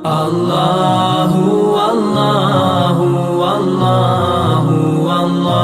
Allahu Allahu Allahu Allahu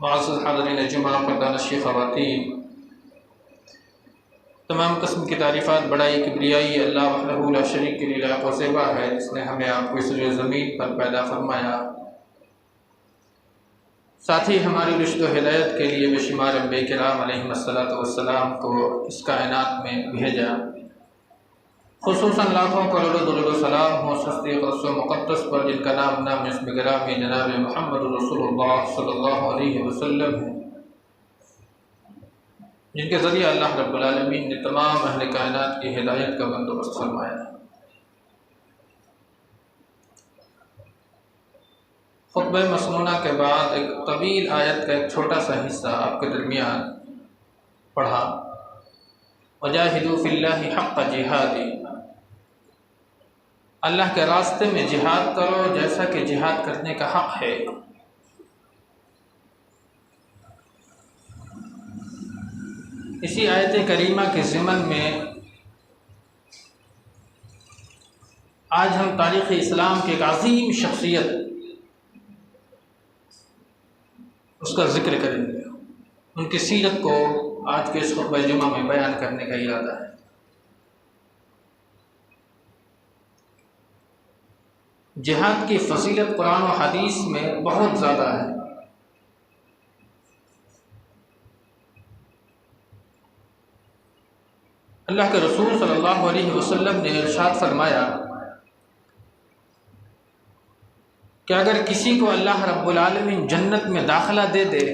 मुअज़्ज़ज़ हाज़रीन जुमा क़द्दानशीं ख़वातीन, तमाम किस्म की तारीफ़ात बड़ाई किब्रियाई अल्लाह वहदहू ला शरीक के लिए लायक़ व ज़ेबा है, जिसने हमें आपको इस ज़मीन पर पैदा फरमाया, साथ ही हमारी रुश्द व हिदायत के लिए बेशुमार अंबिया किराम अलैहिमुस्सलातु वस्सलाम को इस कायनात में भेजा। ख़ुसूसन लाखों करोड़ों दुरूद व सलाम हो सस्ती क़ुद्स व मुक़द्दस पर, जिनका नाम इसम गिरामी जनाब मुहम्मद रसूलुल्लाह सल्लल्लाहु अलैहि वसल्लम है, जिनके ज़रिए अल्लाह रब्बुल आलमीन ने तमाम अहले कायनात की हिदायत का बंदोबस्त फरमाया। खुतबा मसनूना के बाद एक तवील आयत का एक छोटा सा हिस्सा आपके दरमियान पढ़ा। वजाहिदू फिल्लाहि हक़्क़ जिहादी, अल्लाह के रास्ते में जिहाद करो जैसा कि जिहाद करने का हक़ है। इसी आयत करीमा के ज़िमन में आज हम तारीख़ इस्लाम की एक अज़ीम शख्सियत उसका ज़िक्र करेंगे। उनकी सीरत को आज के इस खुतबा जुमा में बयान करने का इरादा है। जिहाद की फजीलत कुरान और हदीस में बहुत ज़्यादा है। अल्लाह के रसूल सल्लल्लाहु अलैहि वसल्लम ने इरशाद फरमाया कि अगर किसी को अल्लाह रब्बुल आलमीन जन्नत में दाखिला दे दे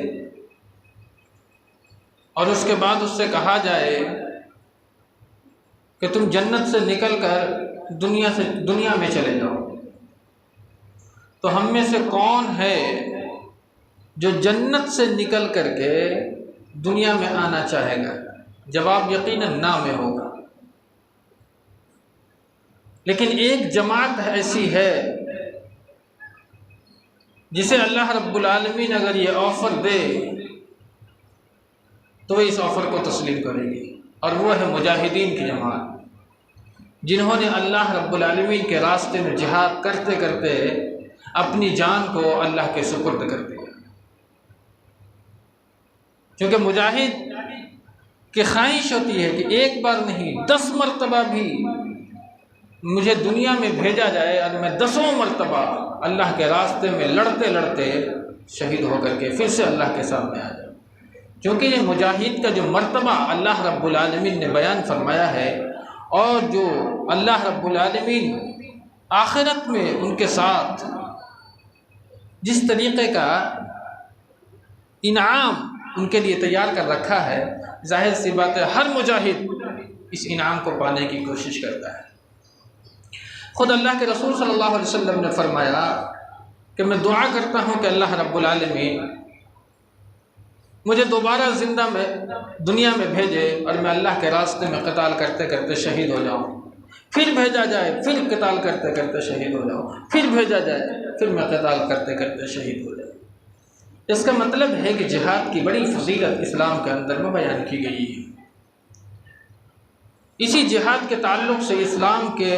और उसके बाद उससे कहा जाए कि तुम जन्नत से निकल कर दुनिया में चले जाओ, तो हम में से कौन है जो जन्नत से निकल करके दुनिया में आना चाहेगा? जवाब यकीनन ना में होगा। लेकिन एक जमात ऐसी है जिसे अल्लाह रब्बुल आलमीन अगर ये ऑफ़र दे तो इस ऑफ़र को तस्लीम करेगी, और वो है मुजाहिदीन की जमात, जिन्होंने अल्लाह रब्बुल आलमीन के रास्ते में जिहाद करते करते अपनी जान को अल्लाह के सुपुर्द कर दिया। क्योंकि मुजाहिद की ख्वाहिश होती है कि एक बार नहीं 10 मरतबा भी मुझे दुनिया में भेजा जाए और मैं 10 मरतबा अल्लाह के रास्ते में लड़ते लड़ते शहीद होकर के फिर से अल्लाह के सामने आ जाए। क्योंकि ये मुजाहिद का जो मर्तबा अल्लाह रब्बुल आलमीन ने बयान फरमाया है, और जो अल्लाह रब्बुल आलमीन आखिरत में उनके साथ जिस तरीक़े का इनाम उनके लिए तैयार कर रखा है, जाहिर सी बात है हर मुजाहिद इस इनाम को पाने की कोशिश करता है। ख़ुद अल्लाह के रसूल सल्लल्लाहु अलैहि वसल्लम ने फरमाया कि मैं दुआ करता हूँ कि अल्लाह रब्बुल आलमीन मुझे दोबारा ज़िंदा में दुनिया में भेजे और मैं अल्लाह के रास्ते में क़िताल करते करते शहीद हो जाऊँ, फिर भेजा जाए, फिर क़िताल करते करते शहीद हो जाऊँ, फिर भेजा जाए, फिर मैं क़िताल करते करते शहीद हो जाऊँ। इसका मतलब है कि जिहाद की बड़ी फजीलत इस्लाम के अंदर में बयान की गई है। इसी जिहाद के ताल्लुक़ से इस्लाम के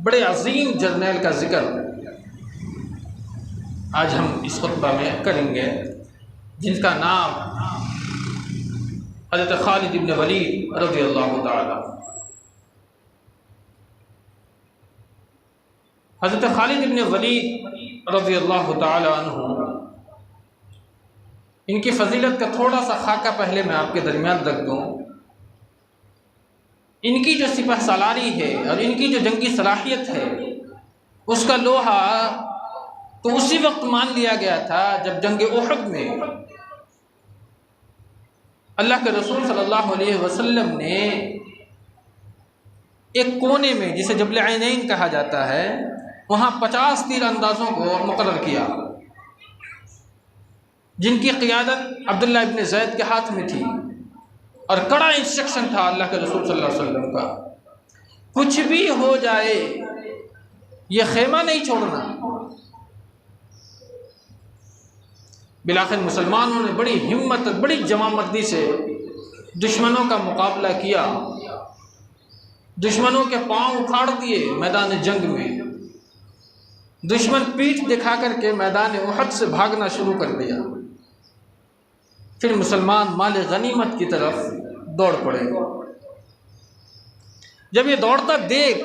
बड़े अजीम जर्नैल का ज़िक्र आज हम इस खुतबा में करेंगे, जिनका नाम हज़रत खालिद इब्न वलीद रज़ियल्लाहु ताला। हज़रत खालिद इब्न वलीद रज़ियल्लाहु ताला अन्हु, इनकी फ़जीलत का थोड़ा सा खाका पहले मैं आपके दरमियान रख दूँ। इनकी जो सिपह सालारी है और इनकी जो जंगी सलाहियत है, उसका लोहा तो उसी वक्त मान लिया गया था जब जंग उहद में अल्लाह के रसूल सल्लल्लाहु अलैहि वसल्लम ने एक कोने में, जिसे जबल ऐनैन कहा जाता है, वहाँ 50 तीर अंदाज़ों को मुकर्रर किया, जिनकी क़ियादत अब्दुल्लाह इब्न ज़ैद के हाथ में थी और कड़ा इंस्ट्रक्शन था अल्लाह के रसूल सल्लल्लाहु अलैहि वसल्लम का, कुछ भी हो जाए ये खेमा नहीं छोड़ना। बिलाखिर मुसलमानों ने बड़ी हिम्मत, बड़ी जमामर्दी से दुश्मनों का मुकाबला किया, दुश्मनों के पांव उखाड़ दिए मैदान जंग में, दुश्मन पीठ दिखा करके मैदान उहद से भागना शुरू कर दिया। फिर मुसलमान माल गनीमत की तरफ दौड़ पड़े। जब ये दौड़ता देख,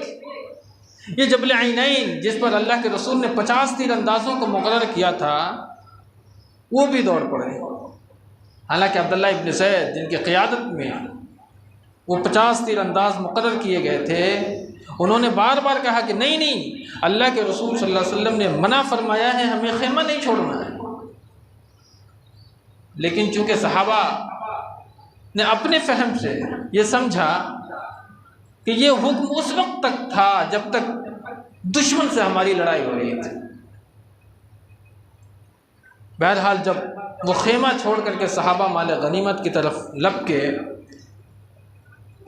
ये जबल ऐनैन जिस पर अल्लाह के रसूल ने 50 तीर अंदाज़ों को मुकर्रर किया था, वो भी दौड़ पड़े। हालांकि अब्दुल्लाह इब्न ज़ैद जिनकी क़ियादत में वो 50 तीर अंदाज़ मुकर्रर किए गए थे, उन्होंने बार बार कहा कि नहीं नहीं, अल्लाह के रसूल सल्लल्लाहु अलैहि वसल्लम ने मना फरमाया है, हमें खेमा नहीं छोड़ना है। लेकिन चूँकि सहाबा ने अपने फ़हम से ये समझा कि ये हुक्म उस वक्त तक था जब तक दुश्मन से हमारी लड़ाई हो रही थी। बहरहाल जब वो खेमा छोड़ करके सहाबा माल गनीमत की तरफ लपके,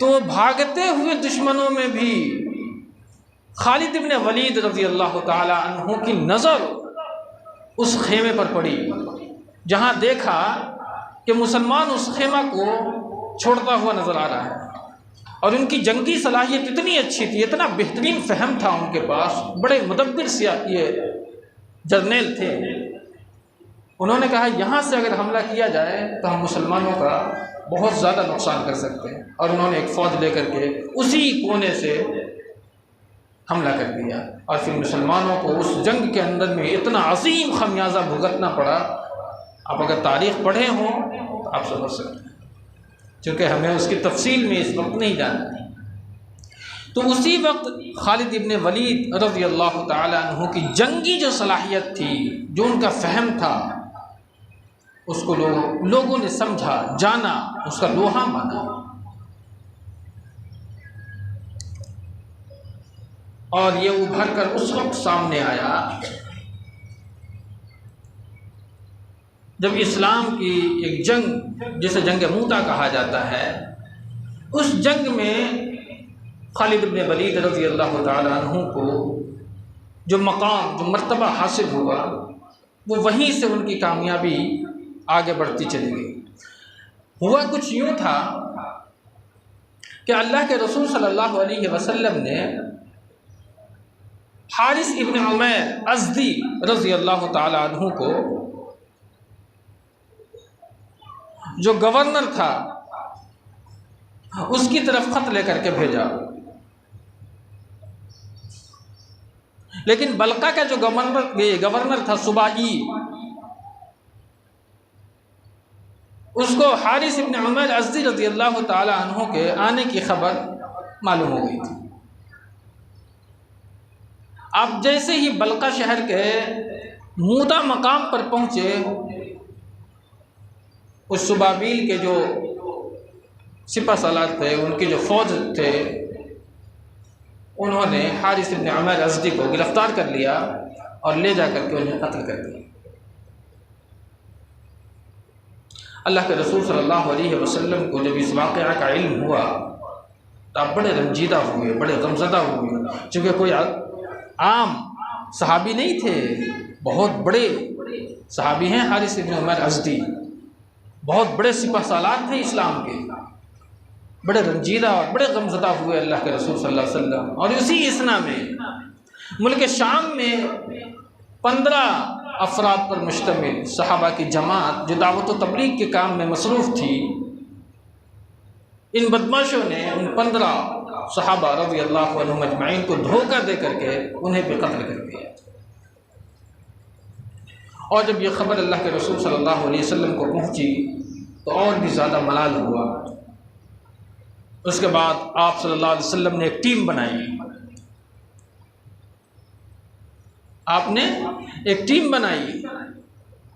तो भागते हुए दुश्मनों में भी खालिद इब्न वलीद रज़ियल्लाहु ताला अन्हु की नज़र उस खेमे पर पड़ी, जहाँ देखा कि मुसलमान उस खेमा को छोड़ता हुआ नज़र आ रहा है और उनकी जंगी सलाहियत इतनी अच्छी थी, इतना बेहतरीन फ़हम था उनके पास, बड़े मुदब्बिर से ये जर्नेल थे। उन्होंने कहा यहाँ से अगर हमला किया जाए तो हम मुसलमानों का बहुत ज़्यादा नुकसान कर सकते हैं, और उन्होंने एक फ़ौज लेकर के उसी कोने से हमला कर दिया और फिर मुसलमानों को उस जंग के अंदर में इतना अजीम खमियाजा भुगतना पड़ा। आप अगर तारीख़ पढ़े हों तो आप समझ सकते हैं, क्योंकि हमें उसकी तफसील में इस वक्त नहीं जानती। तो उसी वक्त खालिद इब्न वलीद रज़ियल्लाहु ताला अन्हु की जंगी जो सलाहियत थी, जो उनका फ़हम था, उसको लोगों ने समझा, जाना, उसका लोहा माना। और ये उभर कर उस वक्त सामने आया जब इस्लाम की एक जंग, जिसे जंग मूता कहा जाता है, उस जंग में खालिद इब्न वलीद रज़ियल्लाहु ताला अन्हु को जो मकाम, जो मर्तबा हासिल हुआ, वो वहीं से उनकी कामयाबी आगे बढ़ती चली गई। हुआ कुछ यूँ था कि अल्लाह के रसूल सल्लल्लाहु अलैहि वसल्लम ने हारिस इब्न उमैर अज़दी रज़ियल्लाहु ताला अन्हु को, जो गवर्नर था, उसकी तरफ ख़त लेकर के भेजा। लेकिन बल्का का जो गवर्नर था सुबाई, उसको हारिस इब्न उमैर अज़दी रज़ियल्लाहु ताला अन्हु के आने की खबर मालूम हो गई थी। अब जैसे ही बल्का शहर के मूता मकाम पर पहुँचे, उस सुबाबिल के जो सिपा सालार थे, उनके जो फ़ौज थे, उन्होंने हारिस इब्न उमैर अज़दी को गिरफ़्तार कर लिया और ले जा कर के उन्हें कत्ल कर दिया। अल्लाह के रसूल सल्लल्लाहु अलैहि वसल्लम को जब इस वाक़या का इल्म हुआ तो आप बड़े रंजीदा हुए, बड़े गमज़दा हुए, चूँकि कोई आम सहाबी नहीं थे, बहुत बड़े सहाबी हैं हारिस इब्न उमर अज़दी, बहुत बड़े सिपहसालार थे इस्लाम के। बड़े रंजीदा और बड़े गमज़दा हुए अल्लाह के रसूल सल्लल्लाहु अलैहि वसल्लम। और इसी इसना में मुल्क शाम में 15 अफराद पर मुश्तमिल सहाबा की जमात जो दावत व तबलीग के काम में मसरूफ़ थी, इन बदमाशों ने उन 15 सहाबा रज़ी अल्लाहु अन्हुम अजमईन को धोखा दे करके उन्हें भी कत्ल कर दिया। और जब ये ख़बर अल्लाह के रसूल सल्लल्लाहु अलैहि वसल्लम को पहुँची तो और भी ज़्यादा मलाल हुआ। उसके बाद आप सल्लल्लाहु अलैहि वसल्लम ने एक टीम बनाई। आपने एक टीम बनाई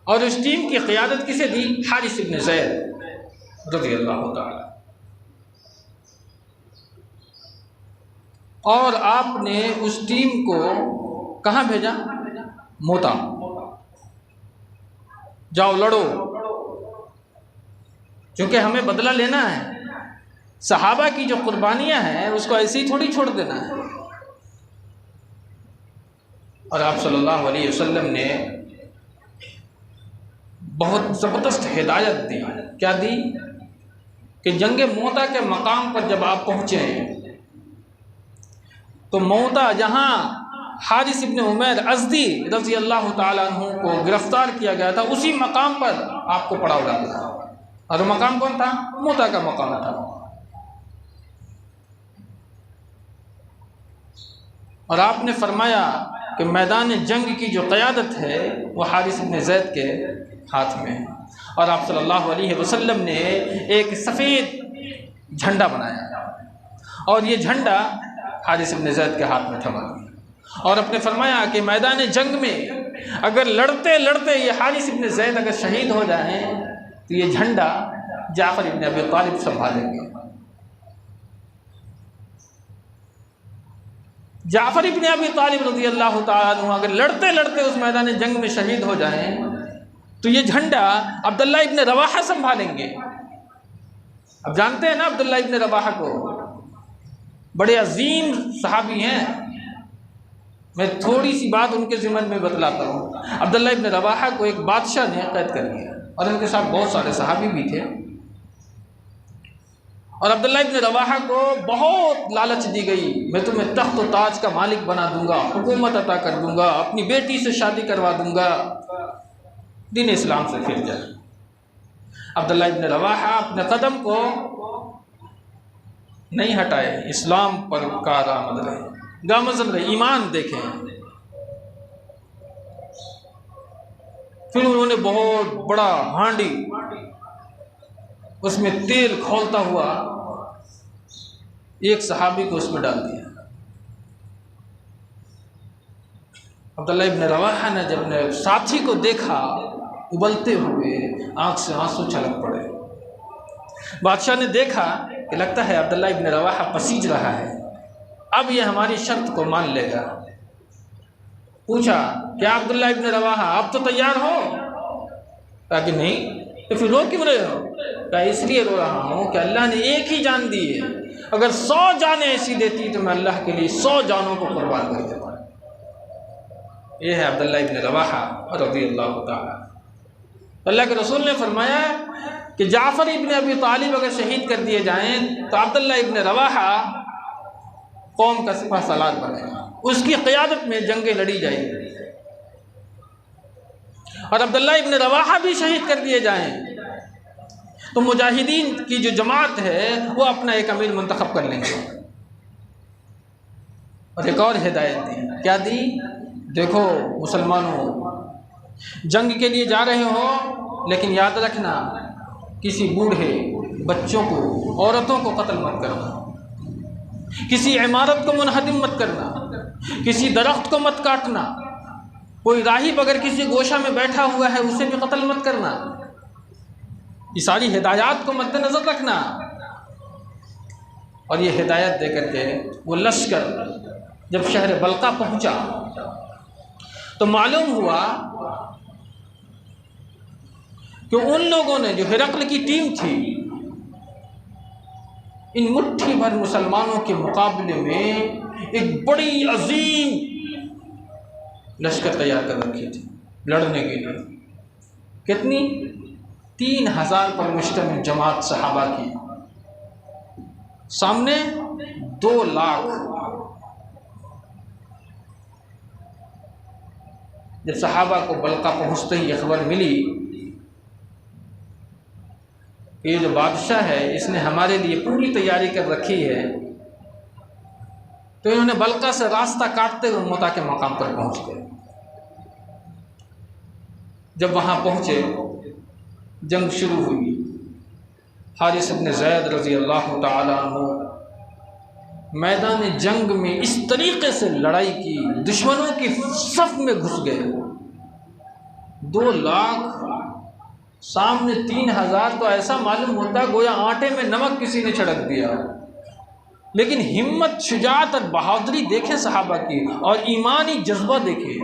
और उस टीम की क़ियादत किसे दी? हारिस इब्न ज़ैद रज़ी अल्लाहु ताला। और आपने उस टीम को कहाँ भेजा? मोता, जाओ लड़ो, क्योंकि हमें बदला लेना है। सहाबा की जो कुर्बानियाँ हैं उसको ऐसे ही थोड़ी छोड़ देना है। और आप सल्लल्लाहु अलैहि वसल्लम ने बहुत ज़बरदस्त हिदायत दी। क्या दी? कि जंग मोता के मकाम पर जब आप पहुँचे तो मोता जहाँ हारिस इब्न उमैर अज़दी रज़ी अल्लाह ताला अन्हु को गिरफ्तार किया गया था, उसी मकाम पर आपको पड़ाव डाला। और मकाम कौन था? मोता का मकाम था। और आपने फरमाया कि मैदान जंग की जो क़यादत है वो हारिस इब्न ज़ैद के हाथ में है। और आप सल्लल्लाहु अलैहि वसल्लम ने एक सफ़ेद झंडा बनाया और ये झंडा हारिस इब्न ज़ैद के हाथ में थमा दिया। और अपने फरमाया कि मैदान जंग में अगर लड़ते लड़ते ये हारिस इब्न ज़ैद अगर शहीद हो जाएं तो ये झंडा जाफ़र इब्न अबी तालिब संभालेंगे। जाफ़र इब्न अबी तालिब रज़ी अल्लाह ताला अन्हु अगर लड़ते लड़ते उस मैदान जंग में शहीद हो जाएं तो ये झंडा अब्दुल्ला इब्न रवाहा संभालेंगे। अब जानते हैं ना अब्दुल्ला इब्न रवाहा को, बड़े अजीम सहाबी हैं। मैं थोड़ी सी बात उनके ज़िम्मन में बतलाता हूँ। अब्दुल्ला इब्न रवाहा को एक बादशाह ने कैद कर लिया और उनके साथ बहुत सारे सहाबी भी थे। और अब्दुल्ला इब्न रवाहा को बहुत लालच दी गई, मैं तुम्हें तख्त व ताज का मालिक बना दूंगा, हुकूमत अता कर दूंगा, अपनी बेटी से शादी करवा दूंगा, दीन इस्लाम से फिर जाए। अब्दुल्ला इब्न रवाहा अपने कदम को नहीं हटाए, इस्लाम पर कारआमद रहे, गामज़न रहे, ईमान देखें। फिर उन्होंने बहुत बड़ा हांडी, उसमें तेल खौलता हुआ एक सहाबी को उसमें डाल दिया। अब्दुल्ला इब्न रवाहा ने जब अपने साथी को देखा उबलते हुए, आंख से आंसू छलक पड़े। बादशाह ने देखा कि लगता है अब्दुल्ला इब्न रवाहा पसीज रहा है, अब ये हमारी शर्त को मान लेगा। पूछा, क्या अब्दुल्ला इब्न रवाहा आप तो तैयार हो? कहा कि नहीं। तो फिर रो क्यों रहे हो? कहा इसलिए रो रहा हूँ कि अल्लाह ने एक ही जान दी है, अगर 100 जानें ऐसी देती तो मैं अल्लाह के लिए 100 जानों को कुर्बान कर देता। ये है अब्दुल्ला इब्न रवाहा रज़ियल्लाहु ताला। अल्लाह के रसूल ने फरमाया कि जाफ़र इब्न अबी तालिब अगर शहीद कर दिए जाएं तो अब्दुल्ला इब्न रवाहा कौम का सिपह सालार बनेगा, उसकी क़यादत में जंगें लड़ी जाएंगी। और अब्दुल्ला इब्न रवाहा भी शहीद कर दिए जाएं तो मुजाहिदीन की जो जमात है वो अपना एक अमीर मुंतखब कर लेंगे। और एक और हिदायत दी। क्या दी? देखो मुसलमानों, जंग के लिए जा रहे हो, लेकिन याद रखना किसी बूढ़े, बच्चों को, औरतों को कत्ल मत करना, किसी इमारत को मुनहदिम मत करना, किसी दरख्त को मत काटना, कोई राहिब अगर किसी गोशा में बैठा हुआ है उसे भी कत्ल मत करना। ये सारी हिदायत को मद्देनज़र रखना। और ये हिदायत दे करके वो लश्कर जब शहर बल्का पहुंचा तो मालूम हुआ कि उन लोगों ने, जो हिरकल की टीम थी, इन मुट्ठी भर मुसलमानों के मुकाबले में एक बड़ी अजीम लश्कर तैयार कर रखी थी लड़ने के लिए। कितनी? 3000 पर मुश्तमिल जमात सहाबा की, सामने 2 लाख। जब सहाबा को बल्का पहुंचते ही खबर मिली, ये जो बादशाह है इसने हमारे लिए पूरी तैयारी कर रखी है, तो इन्होंने बल्का से रास्ता काटते हुए मुता के मकाम पर पहुंच गए। जब वहां पहुंचे, जंग शुरू हुई। हारिस इब्न ज़ैद रज़ी अल्लाह तआला अन्हु मैदान जंग में इस तरीके से लड़ाई की, दुश्मनों की सफ में घुस गए। 2 लाख सामने 3000, तो ऐसा मालूम होता गोया आटे में नमक किसी ने छिड़क दिया। लेकिन हिम्मत, शुजाअत और बहादुरी देखे सहाबा की, और ईमानी जज्बा देखे।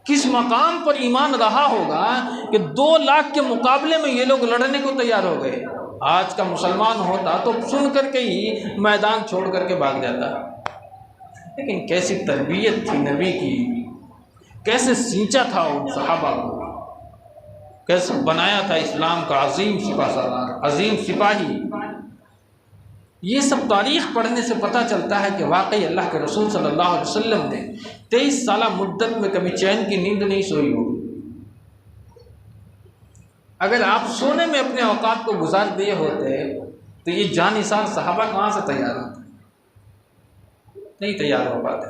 किस मकाम पर ईमान रहा होगा कि 2 लाख के मुकाबले में ये लोग लड़ने को तैयार हो गए। आज का मुसलमान होता तो सुन करके ही मैदान छोड़ करके भाग जाता। लेकिन कैसी तरबियत थी नबी की, कैसे सींचा था उन सहाबा को, कैसे बनाया था इस्लाम का अजीम सिपाहसालार, अजीम सिपाही। ये सब तारीख़ पढ़ने से पता चलता है कि वाकई अल्लाह के रसूल सल्लल्लाहु अलैहि वसल्लम ने 23 साल मुद्दत में कभी चैन की नींद नहीं सोई होगी। अगर आप सोने में अपने औकात को गुजार दिए होते तो ये जानिसार सहाबा कहाँ से तैयार होते? नहीं तैयार हो पाते।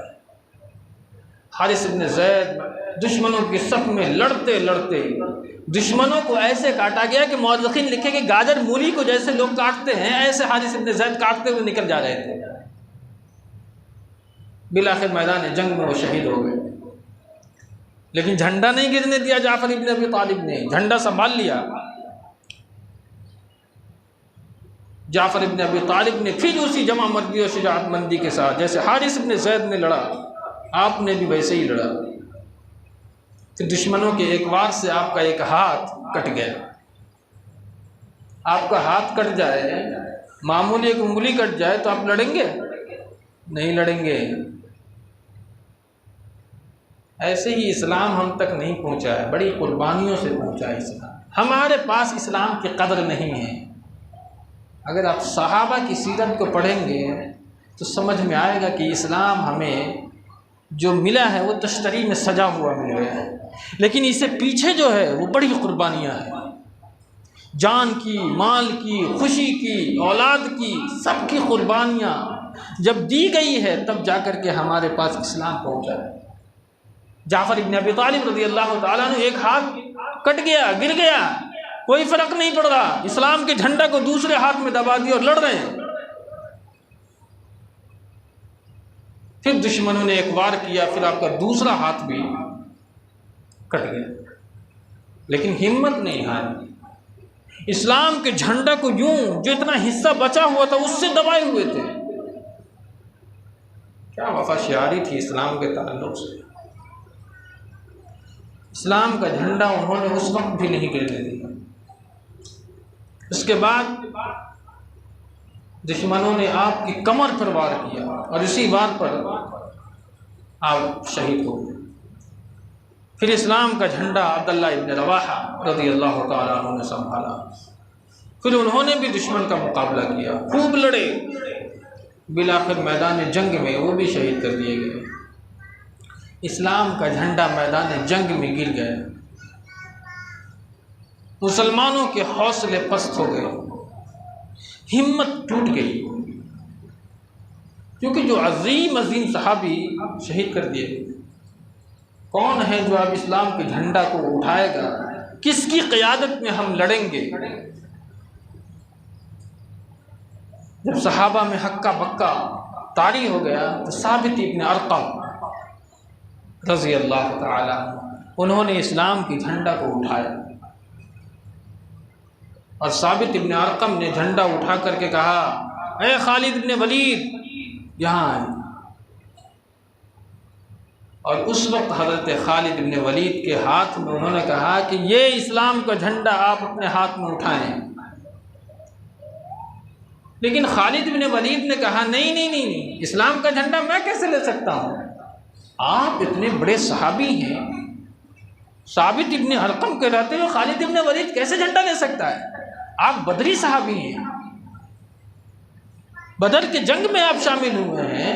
हारिस इब्न ज़ैद दुश्मनों की सफ में लड़ते लड़ते दुश्मनों को ऐसे काटा गया कि मौरख़ीन लिखे कि गाजर मूली को जैसे लोग काटते हैं, ऐसे हारिस इब्न ज़ैद काटते हुए निकल जा रहे थे। बिलाखिर मैदान जंग में वो शहीद हो गए। लेकिन झंडा नहीं गिरने दिया जाफर इब्न अबी तालिब ने, झंडा संभाल लिया। जाफर इब्न अबी तालिब ने फिर उसी जमा मर्दी और शुजाअतमंदी के साथ, जैसे हारिस इब्न ज़ैद ने लड़ा, आपने भी वैसे ही लड़ा। फिर दुश्मनों के एक वार से आपका एक हाथ कट गया। आपका हाथ कट जाए, मामूली एक उंगली कट जाए तो आप लड़ेंगे? नहीं लड़ेंगे। ऐसे ही इस्लाम हम तक नहीं पहुंचा है, बड़ी कुर्बानियों से पहुंचा है इस्लाम। हमारे पास इस्लाम की कदर नहीं है। अगर आप सहाबा की सीरत को पढ़ेंगे तो समझ में आएगा कि इस्लाम हमें जो मिला है वो तश्तरी में सजा हुआ मिल गया है, लेकिन इससे पीछे जो है वो बड़ी कुर्बानियाँ हैं। जान की, माल की, खुशी की, औलाद की, सबकी कुर्बानियाँ जब दी गई है तब जाकर के हमारे पास इस्लाम पहुँचा है। जाफर इब्न अबी तालिब रज़ी अल्लाह तआला अन्हु एक हाथ कट गया, गिर गया, कोई फ़र्क नहीं पड़ रहा, इस्लाम के झंडा को दूसरे हाथ में दबा दिया और लड़ रहे हैं। फिर दुश्मनों ने एक वार किया, फिर आपका दूसरा हाथ भी कट गया, लेकिन हिम्मत नहीं हारी। इस्लाम के झंडा को यूं जो इतना हिस्सा बचा हुआ था उससे दबाए हुए थे। क्या वफाशियारी थी इस्लाम के ताल्लुक से। इस्लाम का झंडा उन्होंने उस वक्त भी नहीं गिरने दिया। उसके बाद दुश्मनों ने आपकी कमर पर वार किया और इसी वार पर आप शहीद हो गए। फिर इस्लाम का झंडा अब्दुल्लाह इब्न रवाहा रज़ी अल्लाह तआला अन्हु ने संभाला। फिर उन्होंने भी दुश्मन का मुकाबला किया, खूब लड़े, बिलाखिर मैदान जंग में वो भी शहीद कर दिए गए। इस्लाम का झंडा मैदान जंग में गिर गया, मुसलमानों के हौसले पस्त हो गए, हिम्मत टूट गई, क्योंकि जो अजीम अजीम सहाबी शहीद कर दिए गए। कौन है जो अब इस्लाम के झंडा को उठाएगा? किसकी क़यादत में हम लड़ेंगे? जब सहाबा में हक्का बक्का तारी हो गया तो साबित इब्न अरक़म रज़ी अल्लाह तआला उन्होंने इस्लाम के झंडा को उठाया और साबित इब्न अरक़म ने झंडा उठा करके कहा, ए खालिद इब्न वलीद, यहाँ आए। और उस वक्त हज़रत खालिद इब्न वलीद के हाथ में उन्होंने कहा कि ये इस्लाम का झंडा आप अपने हाथ में उठाएं। लेकिन खालिद इब्न वलीद ने कहा नहीं नहीं नहीं नहीं, इस्लाम का झंडा मैं कैसे ले सकता हूँ? आप इतने बड़े सहाबी हैं, साबित इब्न अरकम के रहते हुए खालिद इब्न वलीद कैसे झंडा ले सकता है? आप बदरी सहाबी हैं, बदर के जंग में आप शामिल हुए हैं,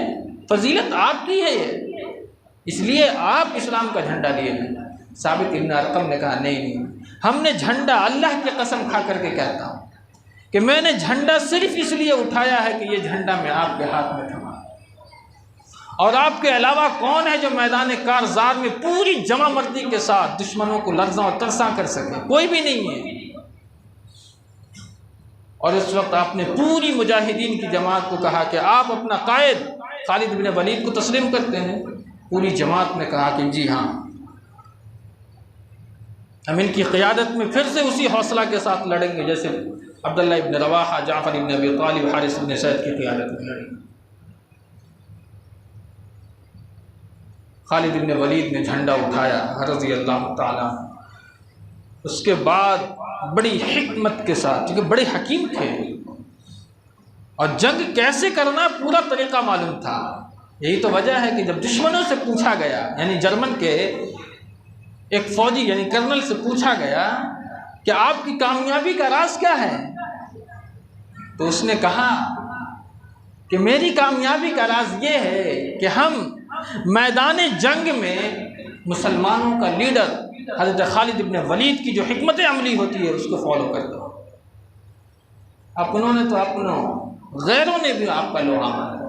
फजीलत आपकी है ये, इसलिए आप इस्लाम का झंडा लिए हैं। साबित इब्न अरकम ने कहा नहीं नहीं, हमने झंडा, अल्लाह की कसम खा करके कहता हूँ कि मैंने झंडा सिर्फ इसलिए उठाया है कि ये झंडा मैं आपके हाथ में थमा, और आपके अलावा कौन है जो मैदान कारज़ार में पूरी जमा मर्दी के साथ दुश्मनों को लर्ज़ा और तरसा कर सके? कोई भी नहीं है। और इस वक्त आपने पूरी मुजाहिदीन की जमात को कहा कि आप अपना कायद खालिद बिन वलीद को तस्लीम करते हैं। पूरी जमात ने कहा कि जी हाँ, हम इनकी क़ियादत में फिर से उसी हौसला के साथ लड़ेंगे जैसे अब्दुल्लाह इब्न रवाहा, जाफ़र इब्न अबी तालिब, हारिस इब्न सैद की क़ियादत में लड़ेंगे। खालिद इब्न वलीद ने झंडा उठाया रज़ी अल्लाह ताला। उसके बाद बड़ी हिकमत के साथ, क्योंकि बड़े हकीम थे और जंग कैसे करना पूरा तरीक़ा मालूम था। यही तो वजह है कि जब दुश्मनों से पूछा गया, यानी जर्मन के एक फ़ौजी यानी कर्नल से पूछा गया कि आपकी कामयाबी का राज क्या है, तो उसने कहा कि मेरी कामयाबी का राज ये है कि हम मैदान जंग में मुसलमानों का लीडर हज़रत खालिद इब्न वलीद की जो हिकमत अमली होती है उसको फॉलो कर दो। अपनों ने तो अपनों, गैरों ने भी आपका लोहा माना।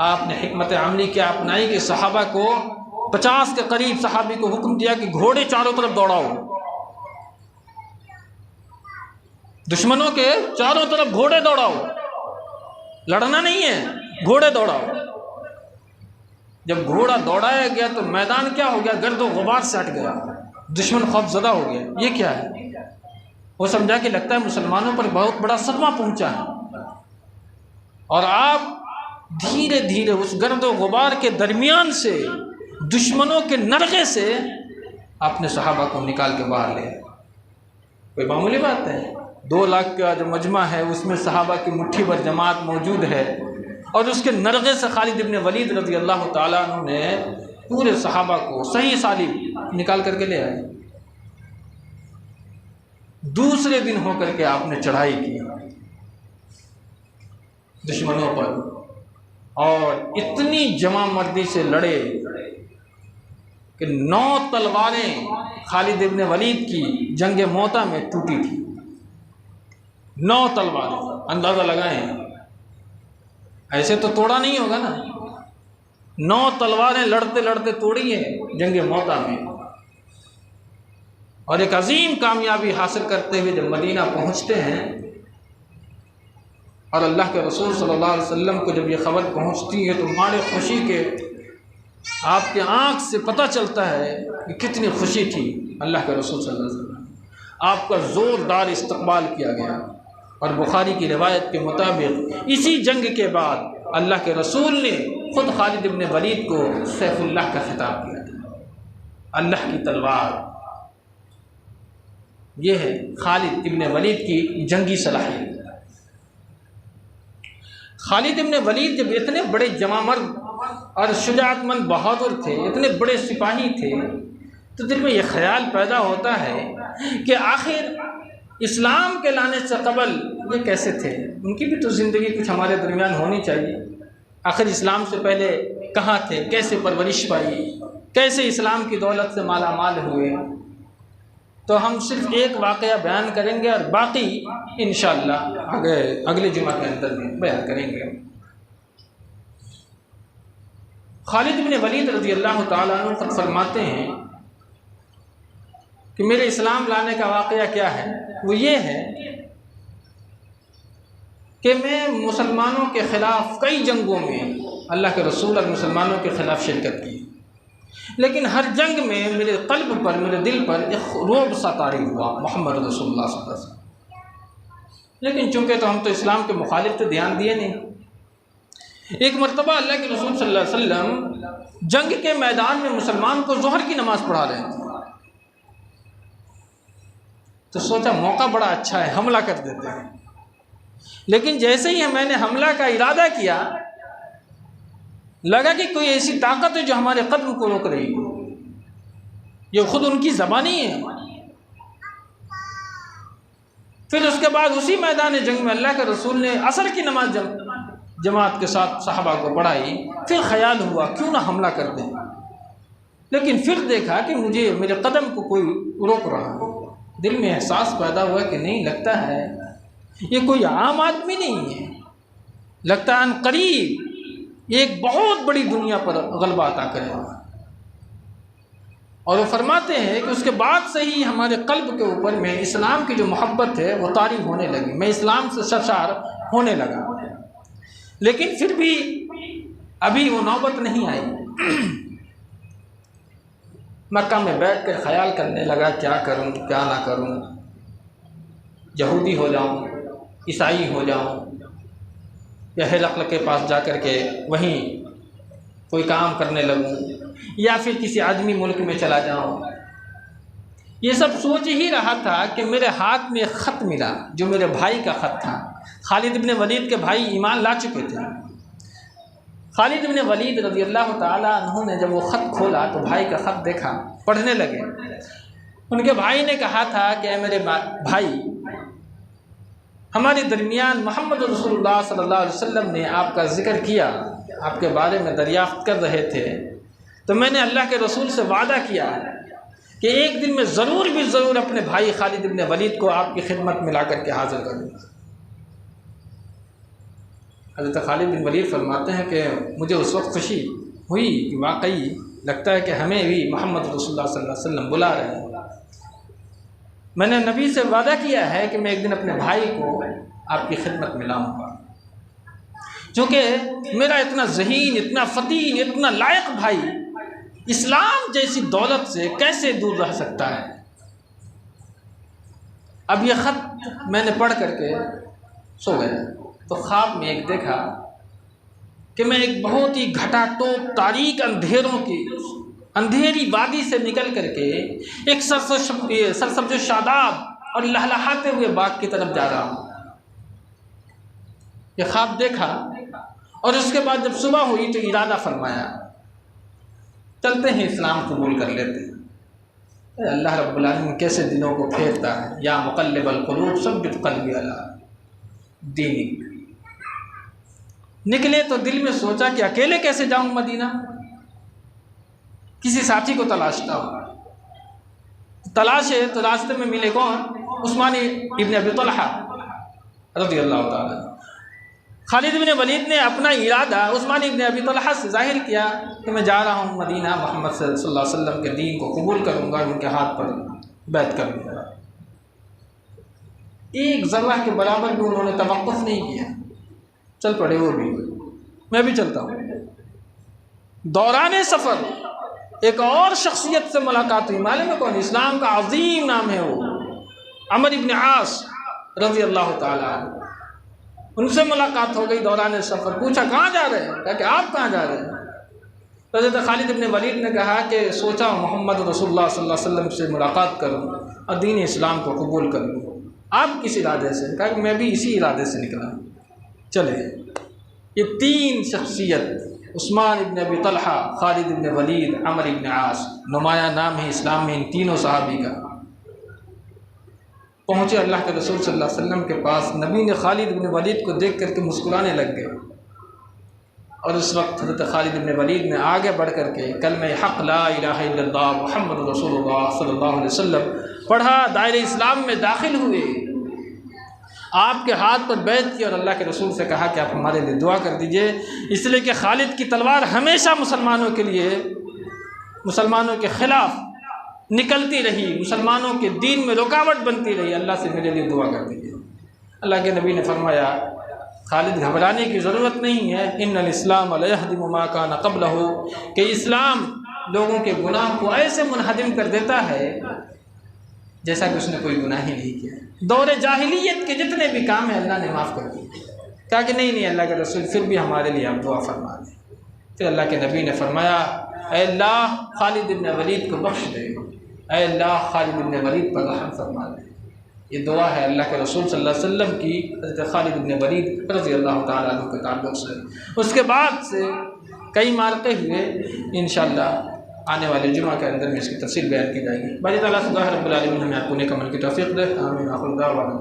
आपने हिकमत अमली क्या अपनाई कि सहाबा को 50 के करीब सहाबी को हुक्म दिया कि घोड़े चारों तरफ दौड़ाओ, दुश्मनों के चारों तरफ घोड़े दौड़ाओ, लड़ना नहीं है, घोड़े दौड़ाओ। जब घोड़ा दौड़ाया गया तो मैदान क्या हो गया, गर्दो गुबार से हट गया, दुश्मन खौफजदा हो गया। ये क्या है? वो समझा कि लगता है मुसलमानों पर बहुत बड़ा सदमा पहुंचा है, और आप धीरे धीरे उस गर्दो गुबार के दरमियान से, दुश्मनों के नरगे से अपने सहाबा को निकाल के बाहर ले। कोई मामूली बात है? 2 लाख का जो मजमा है उसमें सहाबा की मुट्ठी भर जमात मौजूद है, और उसके नरगे से खालिद इब्न वलीद रज़ी अल्लाह ताला अन्हु ने पूरे सहाबा को सही सालिम निकाल करके ले आए। दूसरे दिन होकर के आपने चढ़ाई की दुश्मनों पर, और इतनी जमा मर्दी से लड़े कि 9 तलवारें खालिद इब्न वलीद की जंग मोता में टूटी थी। 9 तलवारें, अंदाज़ा लगाएं, ऐसे तो तोड़ा नहीं होगा ना। 9 तलवारें लड़ते लड़ते तोड़ी है जंग मोता में, और एक अजीम कामयाबी हासिल करते हुए जब मदीना पहुंचते हैं, और अल्लाह के रसूल सल्लल्लाहु अलैहि वसल्लम को जब ये ख़बर पहुंचती है तो मारे खुशी के आपके आँख से पता चलता है कि कितनी खुशी थी। अल्लाह के रसूल सल्लल्लाहु अलैहि वसल्लम आपका ज़ोरदार इस्तकबाल किया गया, और बुखारी की रिवायत के मुताबिक इसी जंग के बाद अल्लाह के रसूल ने ख़ुद खालिद इब्न वलीद को सैफुल्लाह का खिताब किया था, अल्लाह की तलवार। ये है खालिद इब्न वलीद की जंगी सलाहियत। खालिद इब्न वलीद जब इतने बड़े जमामर्द और शुजाअतमंद बहादुर थे, इतने बड़े सिपाही थे, तो दिल में यह ख्याल पैदा होता है कि आखिर इस्लाम के लाने से कबल ये कैसे थे? उनकी भी तो ज़िंदगी कुछ हमारे दरमियान होनी चाहिए। आखिर इस्लाम से पहले कहाँ थे, कैसे परवरिश पाई, कैसे इस्लाम की दौलत से माला माल हुए? तो हम सिर्फ एक वाक़या बयान करेंगे और बाकी इंशाअल्लाह अगले जुमा के अंदर में बयान करेंगे। खालिद बिन वलीद रज़ी अल्लाह ताला अन्हु खुद फरमाते हैं कि मेरे इस्लाम लाने का वाक़या क्या है? वो ये है कि मैं मुसलमानों के ख़िलाफ़ कई जंगों में अल्लाह के रसूल और मुसलमानों के ख़िलाफ़ शिरकत की, लेकिन हर जंग में मेरे क़ल्ब पर, मेरे दिल पर एक रोब सा तारी हुआ मोहम्मद रसूलुल्लाह सल्लल्लाहु अलैहि वसल्लम। लेकिन चूँकि तो हम तो इस्लाम के मुखालिफ तो ध्यान दिए नहीं, एक मरतबा अल्लाह के रसूल सल्लल्लाहु अलैहि वसल्लम जंग के मैदान में मुसलमान को ज़ोहर की नमाज़ पढ़ा रहे थे, तो सोचा मौका बड़ा अच्छा है, हमला कर देते हैं। लेकिन जैसे ही मैंने हमला का इरादा किया, लगा कि कोई ऐसी ताकत है जो हमारे कदम को रोक रही है, ये खुद उनकी ज़बानी है। फिर उसके बाद उसी मैदान जंग में अल्लाह के रसूल ने असर की नमाज जमात के साथ सहाबा को पढ़ाई। फिर ख्याल हुआ क्यों ना हमला कर दें, लेकिन फिर देखा कि मुझे मेरे कदम को कोई रोक रहा है। दिल में एहसास पैदा हुआ कि नहीं, लगता है ये कोई आम आदमी नहीं है, लगता है करीब एक बहुत बड़ी दुनिया पर गलबा अता करेगा। और वो फरमाते हैं कि उसके बाद से ही हमारे कल्ब के ऊपर में इस्लाम की जो मोहब्बत है वो तारी होने लगी, मैं इस्लाम से सरशार होने लगा। लेकिन फिर भी अभी वो नौबत नहीं आई। मक्का में बैठ कर ख्याल करने लगा क्या करूं क्या ना करूं, यहूदी हो जाऊं, ईसाई हो जाऊं, या हिरक़ल के पास जा कर के वहीं कोई काम करने लगूं, या फिर किसी आदमी मुल्क में चला जाऊं। ये सब सोच ही रहा था कि मेरे हाथ में एक ख़त मिला जो मेरे भाई का ख़त था। खालिद इब्न वलीद के भाई ईमान ला चुके थे। खालिद इब्न वलीद रज़ी अल्लाह ताला अन्हु ने जब वो ख़त खोला तो भाई का ख़त देखा, पढ़ने लगे। उनके भाई ने कहा था कि मेरे भाई, हमारे दरमियान मोहम्मद रसूलुल्लाह सल्लल्लाहु अलैहि वसल्लम ने आपका ज़िक्र किया, आपके बारे में दरियाफ़्त कर रहे थे, तो मैंने अल्लाह के रसूल से वादा किया कि एक दिन मैं ज़रूर भी ज़रूर अपने भाई खालिद इब्न वलीद को आपकी खिदमत में ला कर के हाज़िर करूँगा। हज़रत खालिद बिन वलीद फरमाते हैं कि मुझे उस वक्त खुशी हुई कि वाकई लगता है कि हमें भी मोहम्मद रसूलुल्लाह सल्लल्लाहु अलैहि वसल्लम बुला रहे हैं। मैंने नबी से वादा किया है कि मैं एक दिन अपने भाई को आपकी खिदमत में लाऊँगा, चूँकि मेरा इतना ज़हीन, इतना फ़तीन, इतना लायक भाई इस्लाम जैसी दौलत से कैसे दूर रह सकता है। अब यह ख़त मैंने पढ़ करके सो गया, तो ख्वाब में एक देखा कि मैं एक बहुत ही घटाटोप तारीक अंधेरों की अंधेरी वादी से निकल करके एक सरसब्ज़ शादाब और लहलहाते हुए बाग की तरफ जा रहा हूँ। यह ख्वाब देखा और उसके बाद जब सुबह हुई तो इरादा फरमाया चलते हैं इस्लाम कबूल कर लेते हैं। अल्लाह रब्बुल आलमीन कैसे दिलों को फेरता है, या मुक़ल्लिबल क़ुलूब सब्बित क़ल्बी अला दीनिक। निकले तो दिल में सोचा कि अकेले कैसे जाऊं मदीना, किसी साथी को तलाशता हूँ। तलाशे तो रास्ते में मिले कौन, उस्मान इब्न अबी तलहा रज़ियल्लाहु ताला। खालिद बिन वलीद ने अपना इरादा उस्मान इब्न अबी तलहा से जाहिर किया कि मैं जा रहा हूँ मदीना, मोहम्मद सल्लल्लाहु अलैहि वसल्लम के दीन को कबूल करूँगा, उनके हाथ पर बैत कर लूँगा। एक ज़र्रा के बराबर भी उन्होंने तवक्कुफ़ नहीं किया, चल पड़े वो भी, मैं भी चलता हूँ। दौरान सफ़र एक और शख्सियत से मुलाकात हुई, मालूम है कौन, इस्लाम का अजीम नाम है वो, अमर इब्न आस रज़ी अल्लाह ताला। उनसे मुलाकात हो गई दौरान सफ़र। पूछा कहाँ जा रहे हैं, कहा कि आप कहाँ जा रहे हैं। तो हज़रत खालिद इब्न वलीद ने कहा कि सोचा मोहम्मद रसूलुल्लाह सल्लल्लाहु अलैहि वसल्लम से मुलाकात करूँ और दीन इस्लाम को कबूल कर लूँ। आप किस इरादे से, कहा कि मैं भी इसी इरादे से निकला। चले, ये तीन शख्सियत उस्मान इब्न अबी तलहा, खालिद इब्न वलीद, अमर इब्न आस, नुमाया नाम है इस्लाम में इन तीनों सहाबी का। पहुँचे अल्लाह के रसूल सल्लल्लाहु अलैहि वसल्लम के पास। नबी ने खालिद इब्न वलीद को देख करके मुस्कुराने लग गए और उस वक्त हज़रत खालिद इब्न वलीद ने आगे बढ़ करके कलमे हक़ ला इलाहा इल्लल्लाह मुहम्मद रसूलुल्लाह सल्लल्लाहु अलैहि वसल्लम पढ़ा, दायरे इस्लाम में दाखिल हुए, आपके हाथ पर बैत की और अल्लाह के रसूल से कहा कि आप हमारे लिए दुआ कर दीजिए, इसलिए कि खालिद की तलवार हमेशा मुसलमानों के लिए, मुसलमानों के ख़िलाफ़ निकलती रही, मुसलमानों के दीन में रुकावट बनती रही, अल्लाह से मेरे लिए दुआ कर दीजिए। अल्लाह के नबी ने फरमाया खालिद घबराने की ज़रूरत नहीं है, इन्नल इस्लाम ला यहदिमु मा कान क़ब्लहु, कि इस्लाम लोगों के गुनाह को ऐसे मुनहदिम कर देता है जैसा कि उसने कोई गुनाह ही नहीं किया। दौरे जाहिलियत के जितने भी काम हैं अल्लाह ने माफ़ कर दिए। कहा कि नहीं नहीं अल्लाह के रसूल, फिर भी हमारे लिए आप दुआ फरमा दें। फिर अल्लाह के नबी ने फरमाया, ऐ अल्लाह खालिद इब्न वलीद को बख्श दे, ऐ अल्लाह खालिद इब्न वलीद पर रहम फरमा दे। ये दुआ है अल्लाह के रसूल सल्लल्लाहु अलैहि वसल्लम की हज़रत खालिद इब्न वलीद रज़ी अल्लाह तआला अन्हु के ताल्लुक़ से। उसके बाद से कई मारते हुए इंशाअल्लाह आने वाले जुमा के अंदर में इसकी तफसील बयान की जाएगी। बाकी ताला खुदा रब्बुल आलमीन हमें आपको नेक अमल की तौफीक दे। आमीन। आखिर दाअवाना